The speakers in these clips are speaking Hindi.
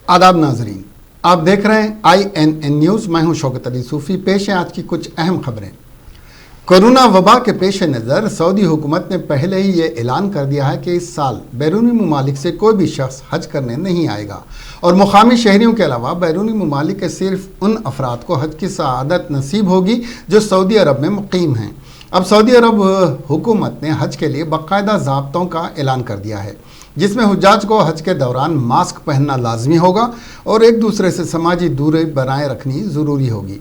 आदाब नाजरीन, आप देख रहे हैं INN न्यूज़। मैं हूं शौकत अली सूफ़ी। पेश है आज की कुछ अहम खबरें। कोरोना वबा के पेश नज़र सऊदी हुकूमत ने पहले ही ये ऐलान कर दिया है कि इस साल बैरूनी ममालिक से कोई भी शख्स हज करने नहीं आएगा और मुकामी शहरियों के अलावा बैरूनी ममालिक के सिर्फ उन अफराद को हज की सआदत नसीब होगी जो सऊदी अरब में मुकीम हैं। अब सऊदी अरब हुकूमत ने हज के लिए बाकायदा ज़ाब्तों का ऐलान कर दिया है, जिसमें हुज्जाज को हज के दौरान मास्क पहनना लाजमी होगा और एक दूसरे से समाजी दूरी बनाए रखनी ज़रूरी होगी।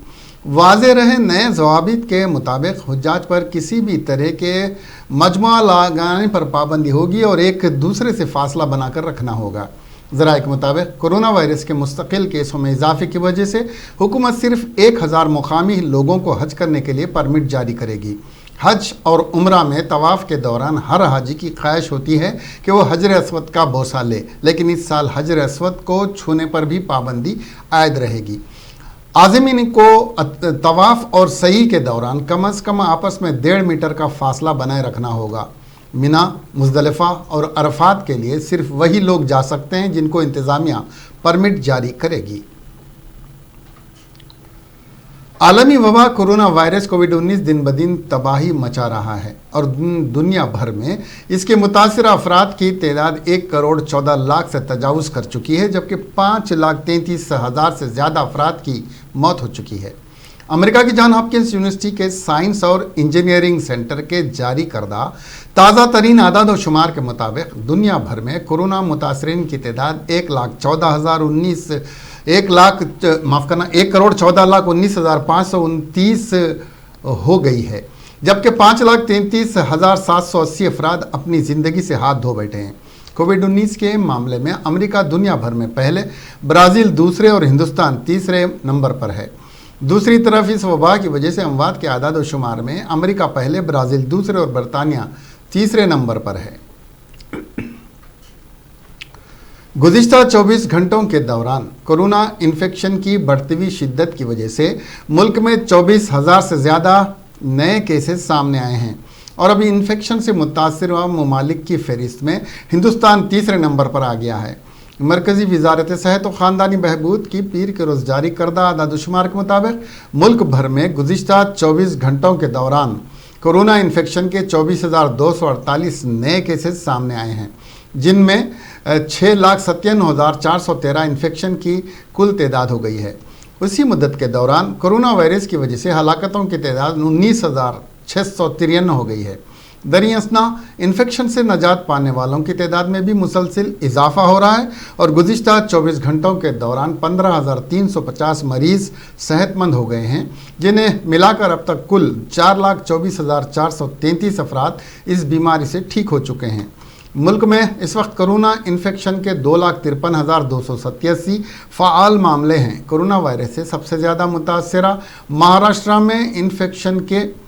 वाज़े रहे नए ज़वाबित के मुताबिक हुज्जाज पर किसी भी तरह के मजमुआ लगाने पर पाबंदी होगी और एक दूसरे से फासला बनाकर रखना होगा। ज़राए के मुताबिक कोरोना वायरस के मुस्तकिल केसों में इजाफे की वजह से हुकूमत सिर्फ 1000 मुकामी लोगों को हज करने के लिए परमिट जारी करेगी। हज और उम्रा में तवाफ़ के दौरान हर हाजी की ख्वाहिश होती है कि वो हजर अस्वद का बोसा ले, लेकिन इस साल हजर अस्वद को छूने पर भी पाबंदी आयद रहेगी। आज़मीन को तवाफ़ और सही के दौरान कम अज़ कम आपस में 1.5 मीटर का फासला बनाए रखना होगा। मिना, मुज़दलिफ़ा और अरफात के लिए सिर्फ वही लोग जा सकते हैं जिनको इंतज़ामिया परमिट जारी करेगी। आलमी वबा कोरोना वायरस कोविड-19 दिन ब दिन तबाही मचा रहा है और दुनिया भर में इसके मुतासिर अफराद की तादाद 1,14,00,000 से तजावुज़ कर चुकी है, जबकि 5,33,000 से ज़्यादा अफराद की मौत हो चुकी है। अमेरिका की जॉन हॉपकिंस यूनिवर्सिटी के साइंस और इंजीनियरिंग सेंटर के जारी करदा ताज़ा तरीन आदाद व शुमार के मुताबिक दुनिया भर में कोरोना मुतासरीन की तादाद 1,14,19,529 हो गई है, जबकि 5,33,780 अफराद अपनी ज़िंदगी से हाथ धो बैठे हैं। कोविड-19 के मामले में अमेरिका दुनिया भर में पहले, ब्राज़ील दूसरे और हिंदुस्तान तीसरे नंबर पर है। दूसरी तरफ इस वबा की वजह से अमवात के आदाद व शुमार में अमेरिका पहले, ब्राज़ील दूसरे और बरतानिया तीसरे नंबर पर है। गुज़िश्ता 24 घंटों के दौरान कोरोना इन्फेक्शन की बढ़ती हुई शिद्दत की वजह से मुल्क में 24,000 से ज़्यादा नए केसेस सामने आए हैं और अभी इन्फेक्शन से मुतासिर ममालिक की फहरिस्त में हिंदुस्तान तीसरे नंबर पर आ गया है। मरकज़ी वज़ारत सेहत व ख़ानदानी बहबूद की पीर के रोज़ जारी करदा आदाद-ओ-शुमार के मुताबिक मुल्क भर में गुज़िश्ता 24 घंटों के दौरान कोरोना इन्फेक्शन के 24,248 नए केसेस सामने आए हैं, जिनमें 6,97,413 इन्फेक्शन की कुल तादाद हो गई है। उसी मुद्दत के दौरान कोरोना वायरस की वजह से हलाकतों की तादाद 19,653 हो गई है। दरियासना इन्फेक्शन से नजात पाने वालों की तादाद में भी मुसलसिल इजाफा हो रहा है और गुज़िश्ता 24 घंटों के दौरान 15,350 मरीज़ सेहतमंद हो गए हैं, जिन्हें मिलाकर अब तक कुल 4,24,433 अफराद इस बीमारी से ठीक हो चुके हैं। मुल्क में इस वक्त कोरोना इन्फेक्शन के 2,53,287 फ़ाल मामले हैं। कोरोना वायरस से सबसे ज़्यादा मुतासरा महाराष्ट्र में इन्फेक्शन के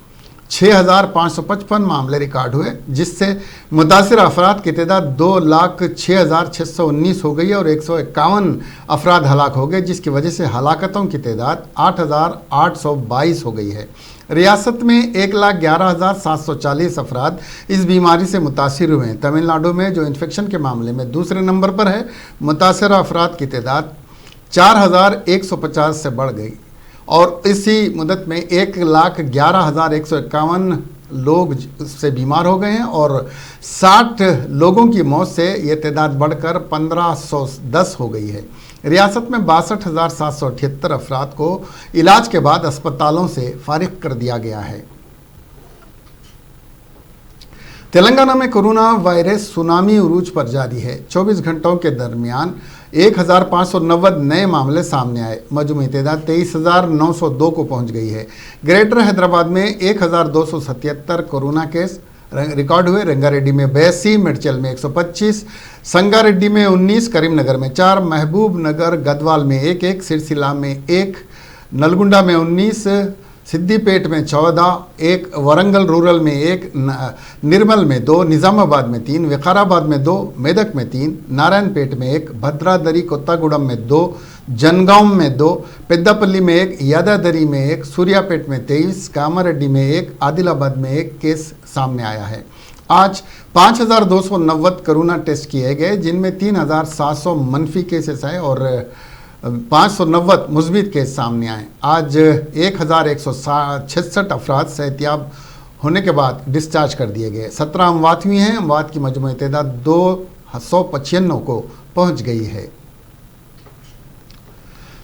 6,555 मामले रिकॉर्ड हुए, जिससे मुतासिर अफराद की तादाद 2,06,619 हो गई और 151 अफराद हलाक हो गए, जिसकी वजह से हलाकतों की तादाद 8,822 हो गई है। रियासत में 1,11,740 अफराद इस बीमारी से मुतासिर हुए हैं। तमिलनाडु में, जो इन्फेक्शन के मामले में दूसरे नंबर पर है, मुतासर अफराद की तादाद 4,150 से बढ़ गई और इसी मुद्दत में 1,11,151 लोग से बीमार हो गए हैं और 60 लोगों की मौत से ये तादाद बढ़कर 1,510 हो गई है। रियासत में 62,778 अफराद को इलाज के बाद अस्पतालों से फारिग कर दिया गया है। तेलंगाना में कोरोना वायरस सुनामी उरूज पर जारी है। 24 घंटों के दरमियान 1,590 नए मामले सामने आए। मजमूई तादाद 23,902 को पहुंच गई है। ग्रेटर हैदराबाद में 1,277 कोरोना केस रिकॉर्ड हुए। रंगारेड्डी में 82, मेडचल में 125, संगारेड्डी में 19, करीमनगर में 4, महबूब नगर गदवाल में 1, सिरसिला में 1, नलगुंडा में 19, सिद्दीपेट में 14, 1 वरंगल रूरल में 1, निर्मल में 2, निज़ामाबाद में 3, विकाराबाद में 2, मेदक में 3, नारायणपेट में 1, भद्रादरी कोत्तागुड़म में 2, जनगांव में 2, पेद्दापल्ली में 1, यादादरी में 1, सूर्यापेट में 23, कामारेड्डी में 1, आदिलाबाद में 1 केस सामने आया है। आज 5,290 कोरोना टेस्ट किए गए, जिनमें 3,700 मनफी केसेस हैं और 590 मुस्बित केस सामने आए। आज 1,166 अफराद सेहतियाब होने के बाद डिस्चार्ज कर दिए गए। 17 अमवात हुई हैं। अमवात की मजमूई तादाद 295 को पहुंच गई है।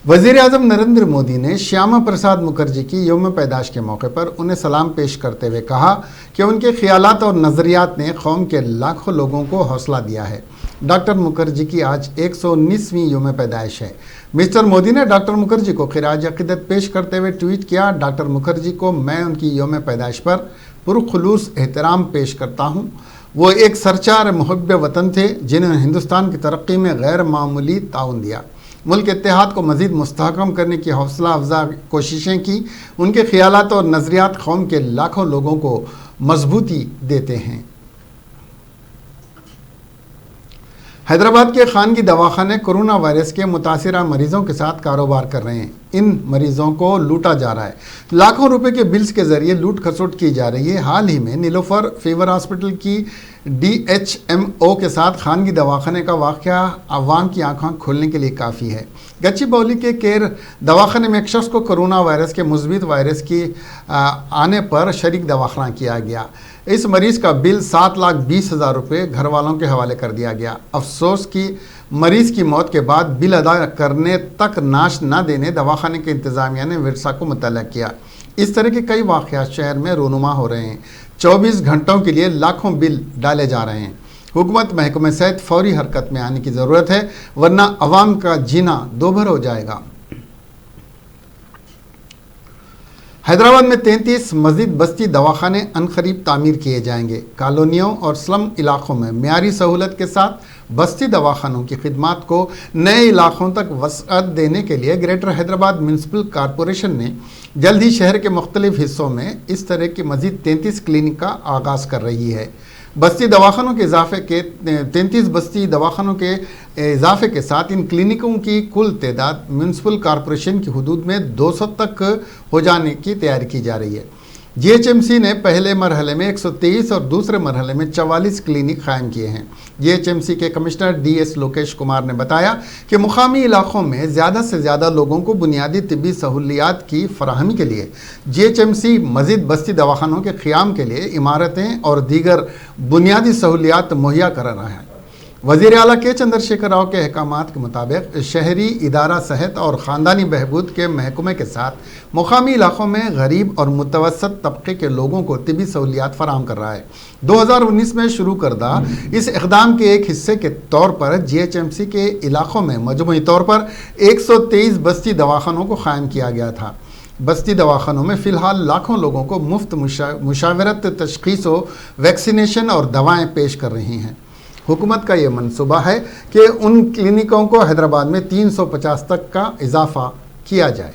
वज़ीर आज़म नरेंद्र मोदी ने श्यामा प्रसाद मुखर्जी की यौम पैदाश के मौके पर उन्हें सलाम पेश करते हुए कहा कि उनके ख्यालात और नज़रियात ने कौम के लाखों लोगों को हौसला दिया है। डॉक्टर मुखर्जी की आज 119वीं यौम पैदाइश है। मिस्टर मोदी ने डॉक्टर मुखर्जी को खिराज अक़ीदत पेश करते हुए ट्वीट किया, डॉक्टर मुखर्जी को मैं उनकी यौम पैदाइश पर पुरखुलूस एहतराम पेश करता हूँ। वो एक सरचार मुहब्ब वतन थे जिन्होंने हिंदुस्तान की तरक्की में गैर मामूली ताउन दिया, मुल्क इत्तेहाद को मज़ीद मुस्तहकम करने की हौसला अफजा कोशिशें की। उनके ख्यालात और नज़रियात कौम के लाखों लोगों को मजबूती देते हैं। हैदराबाद के खानगी दवाखाने कोरोना वायरस के मुतासिरा मरीजों के साथ कारोबार कर रहे हैं। इन मरीजों को लूटा जा रहा है। लाखों रुपए के बिल्स के जरिए लूट खसोट की जा रही है। हाल ही में नीलोफर फीवर हॉस्पिटल की DHMO के साथ खानगी दवाखाने का वाक़या अवाम की आंखें खोलने के लिए काफ़ी है। गच्चीबौली के केयर दवाखाने में एक शख्स को कोरोना वायरस के मुस्बित वायरस की आने पर शरीक दवाखाना किया गया। इस मरीज़ का बिल 7,20,000 रुपये घर वालों के हवाले कर दिया गया। अफसोस कि मरीज़ की मौत के बाद बिल अदा करने तक नाश न देने दवाखाने के इंतज़ामिया ने विरसा को मुतल्लक किया। इस तरह के कई वाक़यात शहर में रोनुमा हो रहे हैं। 24 घंटों के लिए लाखों बिल डाले जा रहे हैं। हुकूमत महकमे सेहत फौरी हरकत में आने की ज़रूरत है, वरना अवाम का जीना दोभर हो जाएगा। हैदराबाद में 33 मज़ीद बस्ती दवाखाने अनकरीब तामीर किए जाएंगे। कॉलोनियों और स्लम इलाकों में मियारी सहूलत के साथ बस्ती दवाखानों की खिदमात को नए इलाकों तक वसअत देने के लिए ग्रेटर हैदराबाद म्यूनसिपल कॉरपोरेशन ने जल्द ही शहर के मुख्तलिफ हिस्सों में इस तरह की मज़ीद 33 क्लिनिक का आगाज़ कर रही है। बस्ती दवाखानों के इजाफे के 33 बस्ती दवाखानों के इजाफे के साथ इन क्लिनिकों की कुल तादाद म्यूनसिपल कॉरपोरेशन की हदूद में 200 तक हो जाने की तैयारी की जा रही है। GHMC ने पहले मरहले में 123 और दूसरे मरहले में 44 क्लिनिक कायम किए हैं। GHMC के कमिश्नर DS लोकेश कुमार ने बताया कि मुकामी इलाकों में ज़्यादा से ज़्यादा लोगों को बुनियादी तिब्बी सहूलियात की फराहमी के लिए GHMC मज़ीद बस्ती दवाखानों के क़याम के लिए इमारतें और दीगर बुनियादी सहूलियात मुहैया करा रहा है। वज़ीर आला के चंद्रशेखर राव के अहकामात के मुताबिक शहरी इदारा सेहत और ख़ानदानी बहबूद के महकमे के साथ मुकामी इलाकों में गरीब और मुतवसत तबके के लोगों को तिबी सहूलियात फराहम कर रहा है। 2019 में शुरू करदा इस इक़दाम के एक हिस्से के तौर पर GHMC के इलाकों में मजमूई तौर पर 123 बस्ती दवाखानों को कायम किया गया था। बस्ती दवाखानों में फ़िलहाल लाखों लोगों को मुफ्त मुशावरत, तशख़ीस, वैक्सीनेशन और दवाएँ पेश कर रही हैं। हुकूमत का ये मंसूबा है कि उन क्लिनिकों को हैदराबाद में 350 तक का इजाफा किया जाए।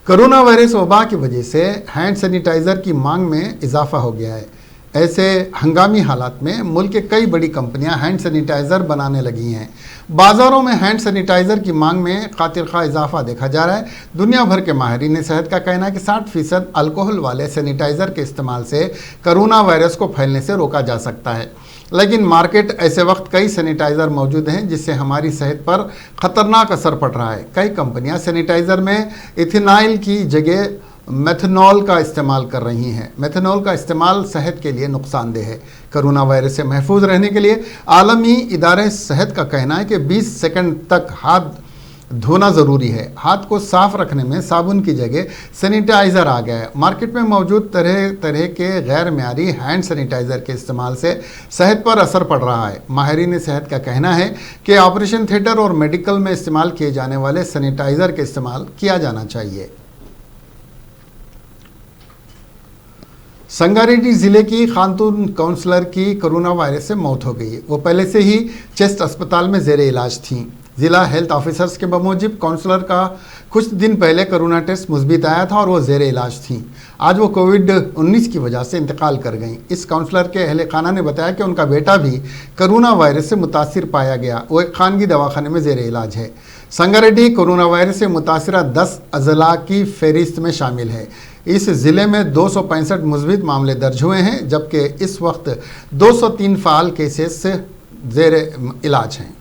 कोरोना वायरस वबा की वजह से हैंड सैनिटाइज़र की मांग में इजाफा हो गया है। ऐसे हंगामी हालात में मुल्क के कई बड़ी कंपनियां हैंड सैनिटाइज़र बनाने लगी हैं। बाज़ारों में हैंड सैनिटाइज़र की मांग में खातिर खा इजाफा देखा जा रहा है। दुनिया भर के माहिरीन सेहत का कहना है कि 60% अल्कोहल वाले सैनिटाइज़र के इस्तेमाल से कोरोना वायरस को फैलने से रोका जा सकता है। लेकिन मार्केट ऐसे वक्त कई सैनिटाइज़र मौजूद हैं जिससे हमारी सेहत पर ख़तरनाक असर पड़ रहा है। कई कंपनियां सैनिटाइज़र में इथेनॉल की जगह मेथनॉल का इस्तेमाल कर रही हैं। मेथनॉल का इस्तेमाल सेहत के लिए नुकसानदेह है। कोरोना वायरस से महफूज रहने के लिए आलमी इदारे सेहत का कहना है कि 20 सेकंड तक हाथ धोना ज़रूरी है। हाथ को साफ रखने में साबुन की जगह सैनिटाइज़र आ गया है। मार्केट में मौजूद तरह तरह के गैर मियारी हैंड सैनिटाइज़र के इस्तेमाल से सेहत पर असर पड़ रहा है। माहिरीन सेहत का कहना है कि ऑपरेशन थिएटर और मेडिकल में इस्तेमाल किए जाने वाले सैनिटाइज़र का इस्तेमाल किया जाना चाहिए। संगारेड्डी ज़िले की खातून काउंसलर की कोरोना वायरस से मौत हो गई। वो पहले से ही चेस्ट अस्पताल में ज़ेरे इलाज थीं। ज़िला हेल्थ ऑफिसर्स के बमूजिब काउंसलर का कुछ दिन पहले कोरोना टेस्ट मुस्बित आया था और वो ज़ेरे इलाज थीं। आज वो कोविड-19 की वजह से इंतकाल कर गईं। इस काउंसलर के अहले खाना ने बताया कि उनका बेटा भी कोरोना वायरस से मुतासिर पाया गया। वो एक खानगी दवाखाने में ज़ेरे इलाज है। संगारेड्डी कोरोना वायरस से मुतासिरा 10 अजला की फहरिस्त में शामिल है। इस ज़िले में 265 मुस्बित मामले दर्ज हुए हैं, जबकि इस वक्त 203 फ़ाल केसेस ज़ेर इलाज हैं।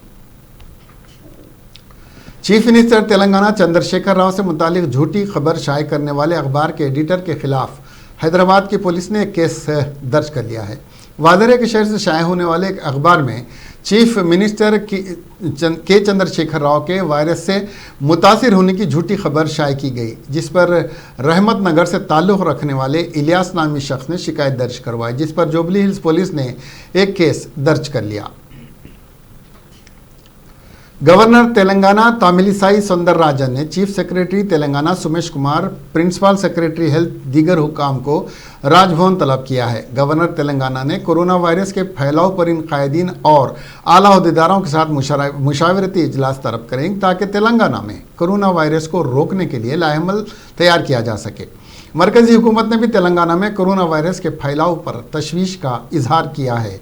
चीफ मिनिस्टर तेलंगाना चंद्रशेखर राव से मुतालिक झूठी खबर शाये करने वाले अखबार के एडिटर के खिलाफ हैदराबाद की पुलिस ने एक केस दर्ज कर लिया है। वादरे के शहर से शाये होने वाले एक अखबार में चीफ मिनिस्टर के चंद्रशेखर राव के वायरस से मुतासिर होने की झूठी खबर शाये की गई, जिस पर रहमत नगर से ताल्लुक़ रखने वाले इलियास नामी शख्स ने शिकायत दर्ज करवाई, जिस पर जुबली हिल्स पुलिस ने एक केस दर्ज कर लिया। गवर्नर तेलंगाना तामिलिसाई सौंदरराजन ने chief secretary Telangana Sumesh Kumar, principal secretary health दीगर हुकाम को राजभवन तलब किया है। गवर्नर तेलंगाना ने कोरोना वायरस के फैलाव पर इन कायदीन और आला अहदेदारों के साथ मुशावरती इजलास तलब करेंगे ताकि तेलंगाना में कोरोना वायरस को रोकने के लिए लाएमल तैयार किया जा सके। मरकजी हुकूमत ने भी तेलंगाना में कोरोना वायरस के फैलाव पर तशवीश का इजहार किया है।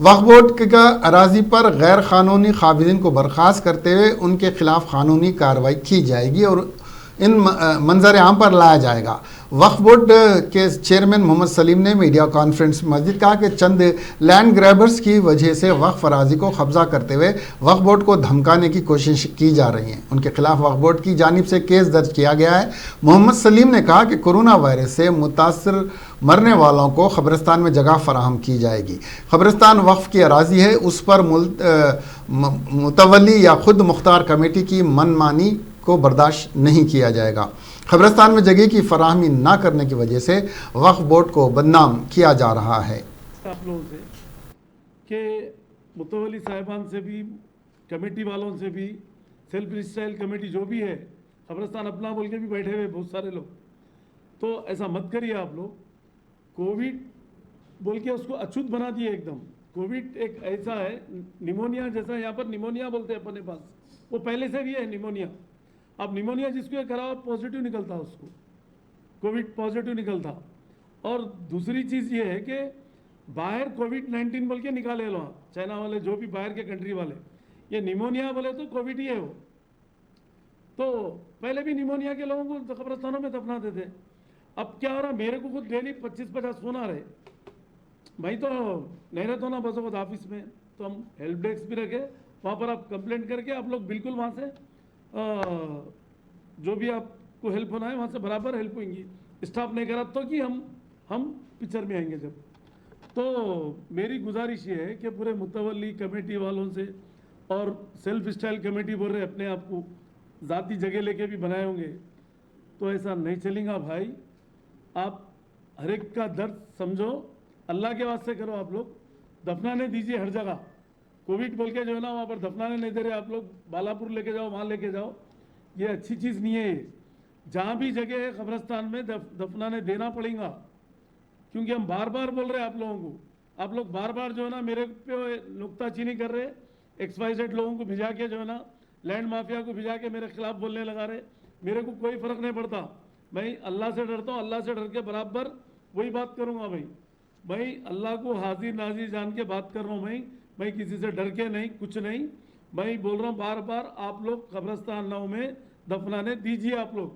वक्फ बोर्ड का अराजी पर गैर कानूनी काबिज़ीन को बर्खास्त करते हुए उनके खिलाफ कानूनी कार्रवाई की जाएगी और इन मंजर आम पर लाया जाएगा। वक्फ बोर्ड के चेयरमैन मोहम्मद सलीम ने मीडिया कॉन्फ्रेंस में मस्जिद कहा कि चंद लैंड ग्रैबर्स की वजह से वक्फ अराजी को कब्जा करते हुए वक्फ बोर्ड को धमकाने की कोशिश की जा रही है। उनके खिलाफ वक्फ बोर्ड की जानिब से केस दर्ज किया गया है। मोहम्मद सलीम ने कहा कि कोरोना वायरस से मुतासर मरने वालों को कब्रिस्तान में जगह फराहम की जाएगी। कब्रिस्तान वक्फ की अराजी है, उस पर मुतवली या खुद मुख्तार कमेटी की मनमानी को बर्दाश्त नहीं किया जाएगा। कब्रिस्तान में जगह की फराहमी ना करने की वजह से वक्फ बोर्ड को बदनाम किया जा रहा है। आप लोगों से कि मुतवली साहिबान से भी, कमेटी वालों से भी, सेल्फ स्टाइल कमेटी जो भी है, कब्रिस्तान अपना बोल के भी बैठे हुए बहुत सारे लोग, तो ऐसा मत करिए आप लोग। कोविड बोल के उसको अछूत बना दिए एकदम। कोविड एक ऐसा है निमोनिया जैसा, यहाँ पर निमोनिया बोलते हैं अपने पास, वो पहले से भी है निमोनिया। अब निमोनिया जिसको कराओ पॉजिटिव निकलता, उसको कोविड पॉजिटिव निकलता। और दूसरी चीज़ ये है कि बाहर कोविड-19 बोल के निकाले लो, चाइना वाले जो भी बाहर के कंट्री वाले, ये निमोनिया बोले तो कोविड ही है वो। तो पहले भी निमोनिया के लोगों को कब्रिस्तानों में दफनाते थे। अब क्या हो रहा, मेरे को खुद डेली 25-50 फोन आ रहे। भाई तो नहीं रहता ना बस वक्त ऑफिस में, तो हम हेल्प डेस्क भी रखे, वहाँ पर आप कंप्लेंट करके आप लोग बिल्कुल वहाँ से जो भी आपको हेल्प होना है वहाँ से बराबर हेल्प होंगी। स्टाफ नहीं करा तो कि हम पिक्चर में आएंगे जब। तो मेरी गुजारिश ये है कि पूरे मुतवली कमेटी वालों से, और सेल्फ स्टाइल कमेटी बोल रहे अपने आप को ज़ाती जगह लेके भी बनाए होंगे, तो ऐसा नहीं चलेगा भाई। आप हर एक का दर्द समझो, अल्लाह के वास्ते करो। आप लोग दफनाने दीजिए हर जगह। कोविड बोल के जो है ना वहाँ पर दफनाने नहीं दे रहे, आप लोग बालापुर लेके जाओ, वहाँ लेके जाओ, ये अच्छी चीज़ नहीं है। जहाँ भी जगह है कब्रिस्तान में दफनाने देना पड़ेगा, क्योंकि हम बार बार बोल रहे हैं आप लोगों को। आप लोग बार बार जो है ना मेरे पे नुक्ताचीनी कर रहे, XYZ लोगों को भिजा के जो है ना लैंड माफिया को भिजा के मेरे खिलाफ बोलने लगा रहे। मेरे को कोई फ़र्क नहीं पड़ता, मैं अल्लाह से डरता हूँ, अल्लाह से डर के बराबर वही बात करूँगा भाई अल्लाह को हाजिर नाजिर जान के बात कर रहा हूँ मैं किसी से डर के नहीं, कुछ नहीं। मैं बोल रहा हूँ बार बार, आप लोग कब्रिस्तान नाव में दफनाने दीजिए आप लोग,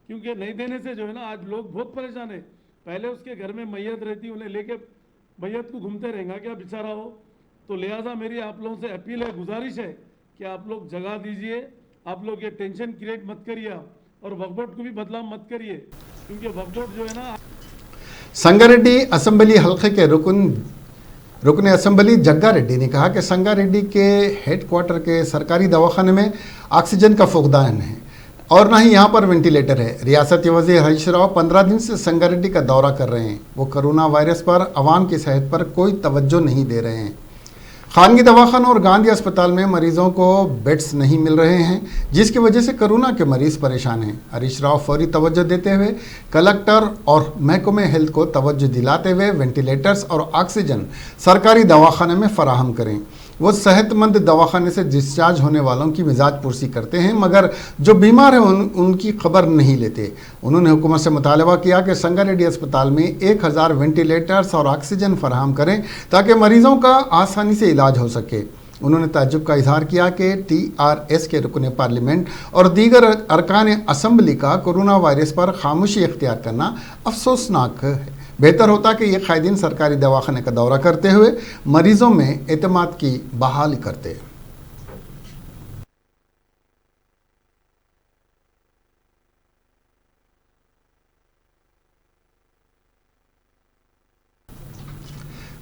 क्योंकि नहीं देने से जो है ना आज लोग बहुत परेशान है। पहले उसके घर में मैयत रहती, उन्हें लेके मैयत को घूमते रहेंगे क्या बेचारा हो। तो लिहाजा मेरी आप लोगों से अपील है, गुजारिश है कि आप लोग जगह दीजिए। आप लोग ये टेंशन क्रिएट मत करिए और वक्फ बोर्ड को भी बदलाव मत करिए, क्योंकि वक्फ बोर्ड जो है ना। संगारेड्डी असम्बली हल्के के रुकन असम्बली जग्गा रेड्डी ने कहा कि संगारेड्डी के हेडक्वार्टर के सरकारी दवाखाने में ऑक्सीजन का फुकदान है और ना ही यहाँ पर वेंटिलेटर है। रियासती वज़ीर हरीश राव 15 दिन से संगारेड्डी का दौरा कर रहे हैं। वो कोरोना वायरस पर अवाम की सेहत पर कोई तवज्जो नहीं दे रहे हैं। खानगी दवाखानों और गांधी अस्पताल में मरीजों को बेड्स नहीं मिल रहे हैं, जिसकी वजह से कोरोना के मरीज परेशान हैं। हरीश राव फौरी तवज्जो देते हुए कलेक्टर और महकमे हेल्थ को तवज्जो दिलाते हुए वेंटिलेटर्स और ऑक्सीजन सरकारी दवाखाने में फराहम करें। वो सेहतमंद दवाखाने से डिस्चार्ज होने वालों की मिजाज पुरसी करते हैं, मगर जो बीमार हैं उनकी खबर नहीं लेते। उन्होंने हुकूमत से मुतालबा किया कि संगारेड्डी अस्पताल में 1000 वेंटिलेटर्स और ऑक्सीजन फराहम करें ताकि मरीजों का आसानी से इलाज हो सके। उन्होंने ताज्जुब का इजहार किया कि TRS के रुकन पार्लियामेंट और दीगर अरकान असम्बली का कोरोना वायरस पर खामोशी इख्तियार करना अफसोसनाक है। बेहतर होता कि ये कायदीन सरकारी दवाखाने का दौरा करते हुए मरीजों में एतमाद की बहाली करते।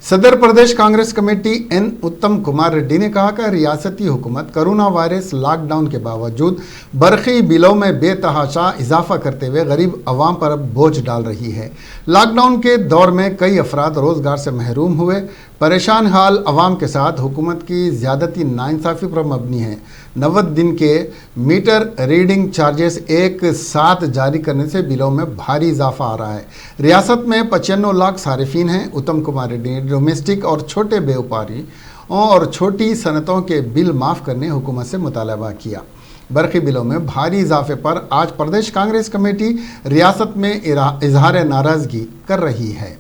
सदर प्रदेश कांग्रेस कमेटी N उत्तम कुमार रेड्डी ने कहा कि रियासती हुकूमत कोरोना वायरस लॉकडाउन के बावजूद बरक़ी बिलों में बेतहाशा इजाफा करते हुए गरीब अवाम पर बोझ डाल रही है। लॉकडाउन के दौर में कई अफराद रोज़गार से महरूम हुए। परेशान हाल अवाम के साथ हुकूमत की ज़्यादती नाइंसाफ़ी पर मबनी है। 90 दिन के मीटर रीडिंग चार्जेस एक साथ जारी करने से बिलों में भारी इजाफा आ रहा है। रियासत में 95 लाख सारिफीन हैं। उत्तम कुमार रेड्डी ने डोमेस्टिक और छोटे व्यापारियों और छोटी सनतों के बिल माफ़ करने हुकूमत से मुतालबा किया। बरक़ी बिलों में भारी इजाफे पर आज प्रदेश कांग्रेस कमेटी रियासत में इजहार नाराज़गी कर रही है।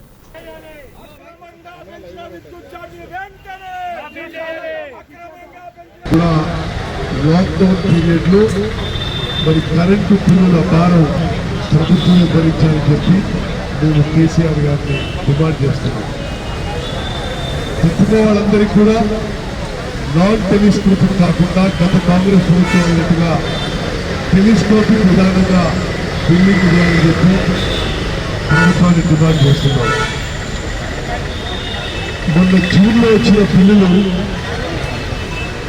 లాక్డౌన్ పీరియడ్లో మరి కరెంటు బిల్లుల భారం ప్రభుత్వమే భరించాలని చెప్పి మేము కేసీఆర్ గారిని డిమాండ్ చేస్తున్నాం. తిప్పుకునే వాళ్ళందరికీ కూడా నాన్ టెలిస్కోపిక్ కాకుండా గత కాంగ్రెస్ ప్రభుత్వం అయినట్టుగా టెలిస్కోపిక్ విధానంగా బిల్లింగ్ చేయాలని చెప్పి ప్రభుత్వాన్ని డిమాండ్ చేస్తున్నాం. మొన్న జూన్లో వచ్చిన బిల్లులు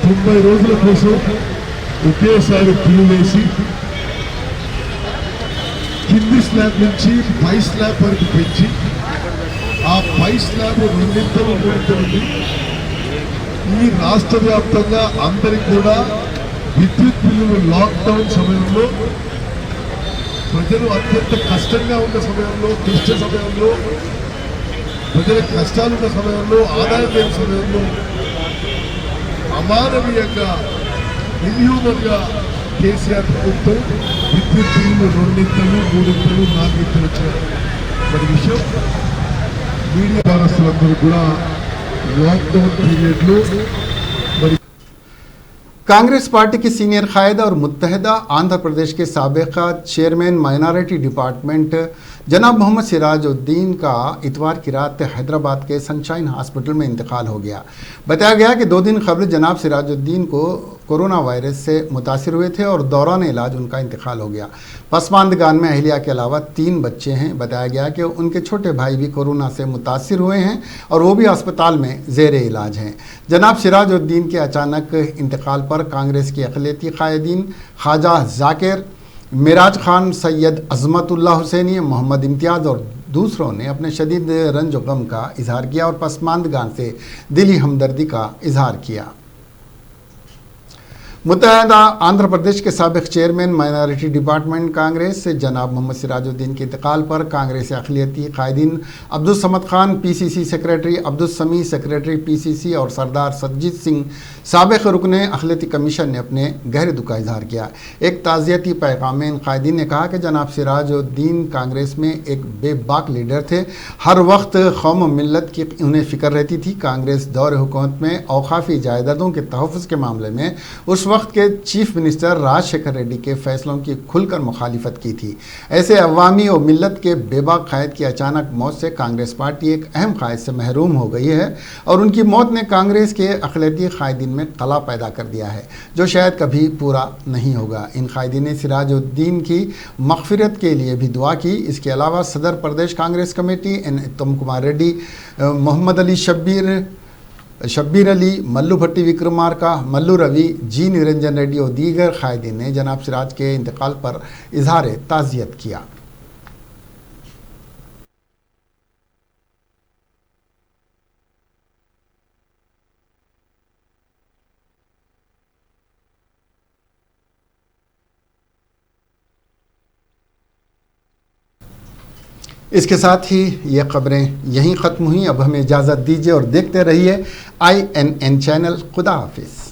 90 రోజుల కోసం ఒకేసారి బిల్లు వేసి కింది స్లాబ్ నుంచి పై స్లాబ్ వరకు పెంచి ఆ పై స్లాబ్ రెండింతలు మూడింతలు ఈ రాష్ట్ర వ్యాప్తంగా అందరికి కూడా విద్యుత్ బిల్లులు లాక్డౌన్ సమయంలో ప్రజలు అత్యంత కష్టంగా ఉన్న సమయంలో క్లిష్ట సమయంలో ప్రజలకు కష్టాలున్న సమయంలో ఆదాయం లేని సమయంలో అమానవీయంగా ఇన్హ్యూమన్గా కేసీఆర్ ప్రభుత్వం విద్యుత్ బిల్లులు రెండింతలు మూడింతలు నాలుగింతలు వచ్చారు. మరి విషయం మీడియా వారసులందరూ కూడా లాక్డౌన్ పీరియడ్లో మరి कांग्रेस पार्टी की सीनियर कायदा और मुत्तहदा आंध्र प्रदेश के साबिका चेयरमैन माइनॉरिटी डिपार्टमेंट जनाब मोहम्मद सिराजुद्दीन का इतवार की रात हैदराबाद के सनशाइन हॉस्पिटल में इंतकाल हो गया। बताया गया कि 2 दिन कबल जनाब सिराजुद्दीन को कोरोना वायरस से मुतासिर हुए थे और दौरान इलाज उनका इंतकाल हो गया। पसमानदगान में अहलिया के अलावा 3 बच्चे हैं। बताया गया कि उनके छोटे भाई भी कोरोना से मुतासिर हुए हैं और वो भी अस्पताल में ज़ेर इलाज हैं। जनाब सिराजुद्दीन के अचानक इंतकाल पर कांग्रेस की अक़लियती कायदीन ख्वाजा जाकिर, मिराज खान, सैयद अज़मतुल्लाह हुसैनी, मोहम्मद इम्तियाज़ और दूसरों ने अपने शदीद रंज व गम का इजहार किया और पसमानदगान से दिली हमदर्दी का इजहार किया। मुत्तहदा आंध्र प्रदेश के साबिक चेयरमैन माइनॉरिटी डिपार्टमेंट कांग्रेस से जनाब मोहम्मद सिराजुद्दीन के इंतकाल पर कांग्रेस अक़लियती कायदीन अब्दुल समद खान PCC सेक्रेटरी, अब्दुल समी सेक्रेटरी PCC और सरदार सज्जिद सिंह साबिक रुकन अक़लियती कमीशन ने अपने गहरे दुख का इजहार किया। एक ताज़ियती पैगाम में इन कायदीन ने कहा कि जनाब सिराजुद्दीन कांग्रेस में एक बेबाक लीडर थे। हर वक्त कौम व मिल्लत की उन्हें फ़िक्र रहती थी। कांग्रेस दौर हुकूमत में औकाफ़ी जायदादों के तहफ़्फ़ुज़ के मामले में उस वक्त के चीफ मिनिस्टर राजशेखर रेड्डी के फैसलों की खुलकर मुखालिफत की थी। ऐसे अवामी और मिल्लत के बेबाक कायद की अचानक मौत से कांग्रेस पार्टी एक अहम कायद से महरूम हो गई है और उनकी मौत ने कांग्रेस के अक़लियती कायदीन में कला पैदा कर दिया है जो शायद कभी पूरा नहीं होगा। इन कायदीन ने सिराजुद्दीन की मग़फ़िरत के लिए भी दुआ की। इसके अलावा सदर प्रदेश कांग्रेस कमेटी N उत्तम कुमार रेड्डी, मोहम्मद अली शब्बीर अली, मल्लू भट्टी विक्रमार्का, मल्लू रवि, G निरंजन रेड्डी और दीगर कायदीन ने जनाब सिराज के इंतकाल पर इजहार ताज़ियत किया। इसके साथ ही ये खबरें यहीं ख़त्म हुई। अब हमें इजाज़त दीजिए और देखते रहिए INN चैनल। खुदा हाफिज़।